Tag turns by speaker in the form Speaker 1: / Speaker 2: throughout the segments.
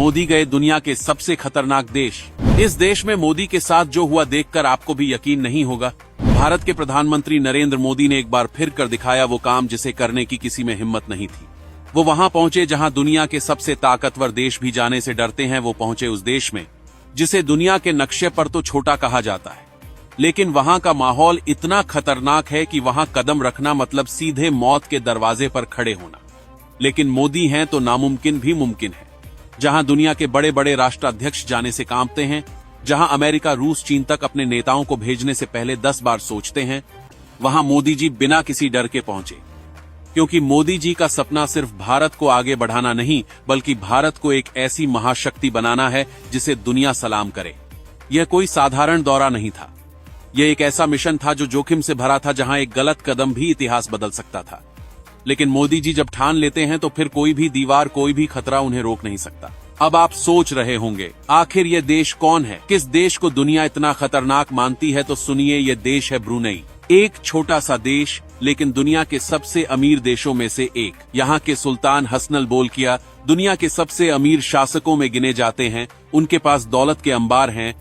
Speaker 1: मोदी गए दुनिया के सबसे खतरनाक देश। इस देश में मोदी के साथ जो हुआ देखकर आपको भी यकीन नहीं होगा। भारत के प्रधानमंत्री नरेंद्र मोदी ने एक बार फिर कर दिखाया वो काम जिसे करने की किसी में हिम्मत नहीं थी। वो वहां पहुंचे जहां दुनिया के सबसे ताकतवर देश भी जाने से डरते हैं। वो पहुंचे उस देश में जिसे दुनिया के नक्शे पर तो छोटा कहा जाता है, लेकिन वहां का माहौल इतना खतरनाक है कि वहां कदम रखना मतलब सीधे मौत के दरवाजे पर खड़े होना। लेकिन मोदी हैं तो नामुमकिन भी मुमकिन है। जहां दुनिया के बड़े बड़े राष्ट्राध्यक्ष जाने से कांपते हैं, जहां अमेरिका रूस चीन तक अपने नेताओं को भेजने से पहले 10 बार सोचते हैं, वहां मोदी जी बिना किसी डर के पहुंचे। क्योंकि मोदी जी का सपना सिर्फ भारत को आगे बढ़ाना नहीं, बल्कि भारत को एक ऐसी महाशक्ति बनाना है जिसे दुनिया सलाम करे। यह कोई साधारण दौरा नहीं था। यह एक ऐसा मिशन था जो जोखिम से भरा था, जहां एक गलत कदम भी इतिहास बदल सकता था। लेकिन मोदी जी जब ठान लेते हैं तो फिर कोई भी दीवार, कोई भी खतरा उन्हें रोक नहीं सकता। अब आप सोच रहे होंगे आखिर ये देश कौन है, किस देश को दुनिया इतना खतरनाक मानती है? तो सुनिए, ये देश है ब्रुनेई। एक छोटा सा देश, लेकिन दुनिया के सबसे अमीर देशों में से एक। यहाँ के सुल्तान हसनल बोलकिया दुनिया के सबसे अमीर शासकों में गिने जाते हैं। उनके पास दौलत के अंबार हैं,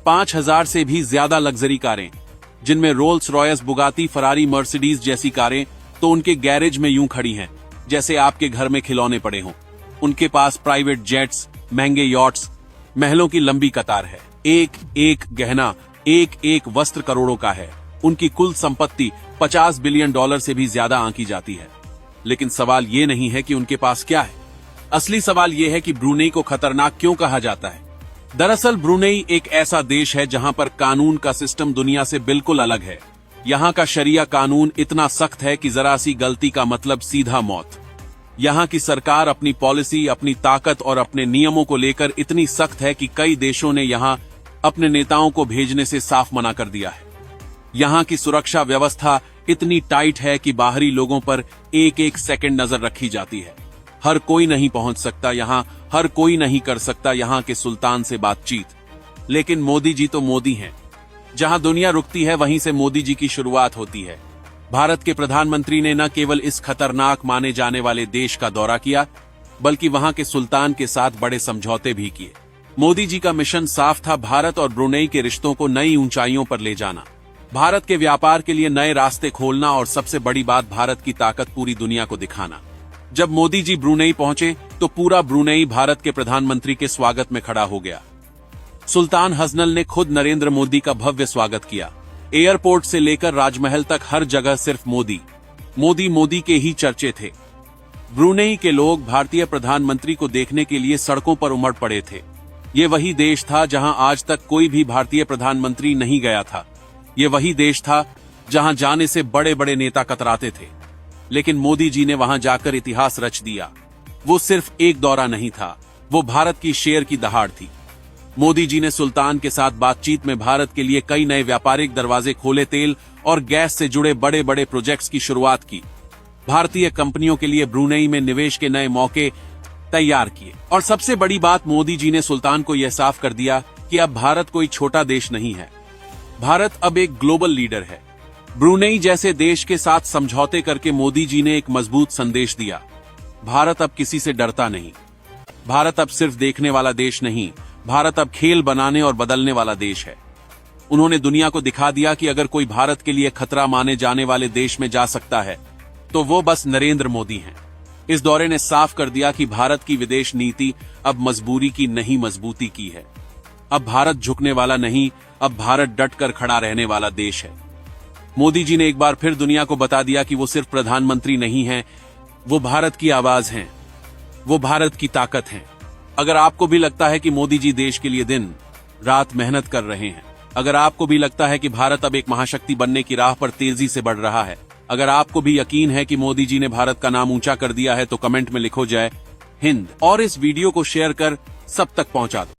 Speaker 1: 5000 से भी ज्यादा लग्जरी कारें, जिनमें रोल्स रॉयस, बुगाती, फरारी, मर्सिडीज जैसी कारें तो उनके गैरेज में यूं खड़ी हैं जैसे आपके घर में खिलौने पड़े हों। उनके पास प्राइवेट जेट्स, महंगे यॉट्स, महलों की लंबी कतार है। एक एक गहना, एक एक वस्त्र करोड़ों का है। उनकी कुल संपत्ति $50 बिलियन से भी ज्यादा आंकी जाती है। लेकिन सवाल ये नहीं है कि उनके पास क्या है। असली सवाल ये है कि ब्रुनेई को खतरनाक क्यों कहा जाता है। दरअसल ब्रुनेई एक ऐसा देश है जहां पर कानून का सिस्टम दुनिया से बिल्कुल अलग है। यहाँ का शरिया कानून इतना सख्त है कि जरा सी गलती का मतलब सीधा मौत। यहाँ की सरकार अपनी पॉलिसी, अपनी ताकत और अपने नियमों को लेकर इतनी सख्त है कि कई देशों ने यहाँ अपने नेताओं को भेजने से साफ मना कर दिया है। यहाँ की सुरक्षा व्यवस्था इतनी टाइट है कि बाहरी लोगों पर एक एक सेकंड नजर रखी जाती है। हर कोई नहीं पहुंच सकता यहाँ, हर कोई नहीं कर सकता यहाँ के सुल्तान से बातचीत। लेकिन मोदी जी तो मोदी हैं। जहां दुनिया रुकती है वहीं से मोदी जी की शुरुआत होती है। भारत के प्रधानमंत्री ने न केवल इस खतरनाक माने जाने वाले देश का दौरा किया, बल्कि वहां के सुल्तान के साथ बड़े समझौते भी किए। मोदी जी का मिशन साफ था, भारत और ब्रुनेई के रिश्तों को नई ऊंचाइयों पर ले जाना, भारत के व्यापार के लिए नए रास्ते खोलना और सबसे बड़ी बात, भारत की ताकत पूरी दुनिया को दिखाना। जब मोदी जी ब्रुनेई पहुंचे तो पूरा ब्रुनेई भारत के प्रधानमंत्री के स्वागत में खड़ा हो गया। सुल्तान हसनल ने खुद नरेंद्र मोदी का भव्य स्वागत किया। एयरपोर्ट से लेकर राजमहल तक हर जगह सिर्फ मोदी मोदी मोदी के ही चर्चे थे। ब्रुनेई के लोग भारतीय प्रधानमंत्री को देखने के लिए सड़कों पर उमड़ पड़े थे। ये वही देश था जहां आज तक कोई भी भारतीय प्रधानमंत्री नहीं गया था। ये वही देश था जहां जाने से बड़े बड़े नेता कतराते थे। लेकिन मोदी जी ने वहां जाकर इतिहास रच दिया। वो सिर्फ एक दौरा नहीं था, वो भारत की शेर की दहाड़ थी। मोदी जी ने सुल्तान के साथ बातचीत में भारत के लिए कई नए व्यापारिक दरवाजे खोले, तेल और गैस से जुड़े बड़े बड़े प्रोजेक्ट्स की शुरुआत की, भारतीय कंपनियों के लिए ब्रुनेई में निवेश के नए मौके तैयार किए। और सबसे बड़ी बात, मोदी जी ने सुल्तान को यह साफ कर दिया कि अब भारत कोई छोटा देश नहीं है, भारत अब एक ग्लोबल लीडर है। ब्रुनेई जैसे देश के साथ समझौते करके मोदी जी ने एक मजबूत संदेश दिया, भारत अब किसी से डरता नहीं, भारत अब सिर्फ देखने वाला देश नहीं, भारत अब खेल बनाने और बदलने वाला देश है। उन्होंने दुनिया को दिखा दिया कि अगर कोई भारत के लिए खतरा माने जाने वाले देश में जा सकता है तो वो बस नरेंद्र मोदी हैं। इस दौरे ने साफ कर दिया कि भारत की विदेश नीति अब मजबूरी की नहीं, मजबूती की है। अब भारत झुकने वाला नहीं, अब भारत डट कर खड़ा रहने वाला देश है। मोदी जी ने एक बार फिर दुनिया को बता दिया कि वो सिर्फ प्रधानमंत्री नहीं हैं, वो भारत की आवाज हैं, वो भारत की ताकत हैं। अगर आपको भी लगता है कि मोदी जी देश के लिए दिन रात मेहनत कर रहे हैं, अगर आपको भी लगता है कि भारत अब एक महाशक्ति बनने की राह पर तेजी से बढ़ रहा है, अगर आपको भी यकीन है कि मोदी जी ने भारत का नाम ऊंचा कर दिया है, तो कमेंट में लिखो जय हिंद और इस वीडियो को शेयर कर सब तक पहुंचा दो।